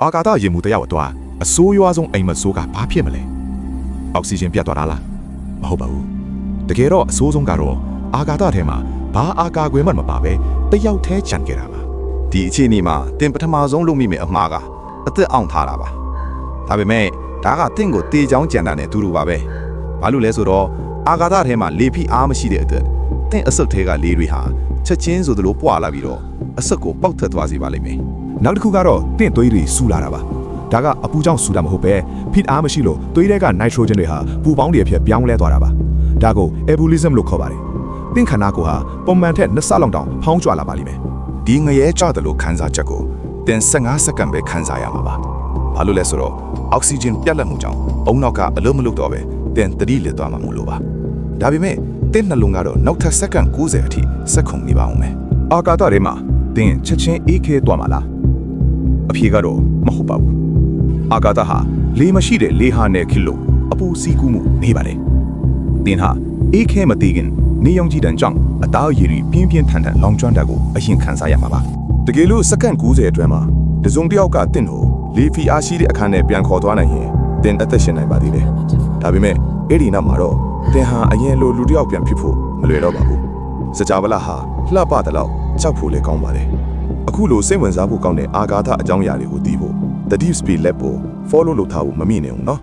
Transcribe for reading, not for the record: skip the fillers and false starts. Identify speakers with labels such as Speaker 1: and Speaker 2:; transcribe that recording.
Speaker 1: အာကာသရေမှုတယောက်အတွက်အဆိုးရွားဆုံးအိမ်မဆိုးကဘာဖြစ်မလဲအောက်ဆီဂျင်ပြတ်သွားတာလားမဟုတ်ပါဘူးတကယ်တော့အဆိုးဆုံးကတော့အာကာသထဲမှာဘာအာကာကွယ်မှမပါပဲတယောက်တည်းခြံခဲ့တာပါ
Speaker 2: ဒီအခြေအနေမှာတင်ပထမဆုံးလုပ်မိမယ်အမှားကအသက်အောင်ထားတာပါဒါပေမဲ့ဒါကတင့်ကိုတေချောင်းကြံတာနဲ့အတူတူပါပဲဘာလို့လဲဆိုတော့အာကာသထဲမှာလေဖိအားမရှိတဲ့အတွက်တင့်အဆုတ်ထဲကလေတွေဟာချက်ချင်းဆိုသလိုပွာလာပြီးတော့အဆုတ်ကိုပေါက်ထွက်သွားစေပါလိမ့်မယ်
Speaker 1: နောက်တစ်ခုကတော့တင့်သွေးတွေဆူလာတာပါဒါကအပူကြောင့်ဆူတာမဟုတ်ပဲဖိအားမရှိလို့သွေးထဲကနိုက်ထရိုဂျင်တွေဟာပူပေါင်းတွေအဖြစ်ပြောင်းလဲသွားတာပါဒါကို ebulism လို့ခေါ်ပါတယ်တင့်ခန္ဓာကိုယ်ဟာပုံမှန်ထက်2ဆလောက်တောင်ဖောင်းကြွလာပါလိမ့်မယ်
Speaker 2: ဒီငရဲကြတယ်လို့ခန်းစားချက်ကိုတင်15စက္ကန့်ပဲခန်းစားရမှာပါဘာလို့လဲဆိုတော့အောက်ဆီဂျင်ပြတ်လတ်မှုကြောင့်အုံနောက်ကအလုံးမလုတော့ပဲတင်တတိလစ်သွားမှာမို့လို့ပါဒါပေမဲ့တင်နှလုံးကတော့နောက်ထပ်စက္ကန့်90အထိစက်ခုန်နေပါအောင်မယ်
Speaker 1: အာကာသထဲမှာတင်ချက်ချင်းအေးခဲသွားမှာလားအဖြေကတော့မဟုတ်ပါဘူးအာကာသဟာလေမရှိတဲ့လေဟာနဲ့ခီလိုအပူစီးကူးမှုနေပါတယ်တင်ဟာအေးခဲမသေးခင်နေရောင်ကြီးတန်းကြောင့်အသားရည်ပြင်းပြင်းထန်ထန်လောင်ကျွမ်းတာကိုအရင်ခံစားရမှာပါတကယ်လို့စက္ကန့်90အတွင်းမှာတစုံတစ်ယောက်ကတင့်ကိုလေဖီအားရှိတဲ့အခန်းနဲ့ပြန်ခေါ်သွားနိုင်ရင်တင်အသက်ရှင်နိုင်ပါသေးတယ်ဒါပေမဲ့အဲ့ဒီနောက်မှာတော့တင်ဟာအရင်လိုလူတစ်ယောက်ပြန်ဖြစ်ဖို့မလွယ်တော့ပါဘူးစကြဝဠာဟာလှပတဲ့လောက်ကြောက်ဖို့လည်းကောင်းပါတယ်အခုလိုစိတ်ဝင်စားဖို့ကောင်းတဲ့အာကာသအကြောင်းအရာတွေကိုသိဖို့ The Deep Space Lab ကို follow လုပ်ထားဖို့မမေ့နဲ့ဦးနော်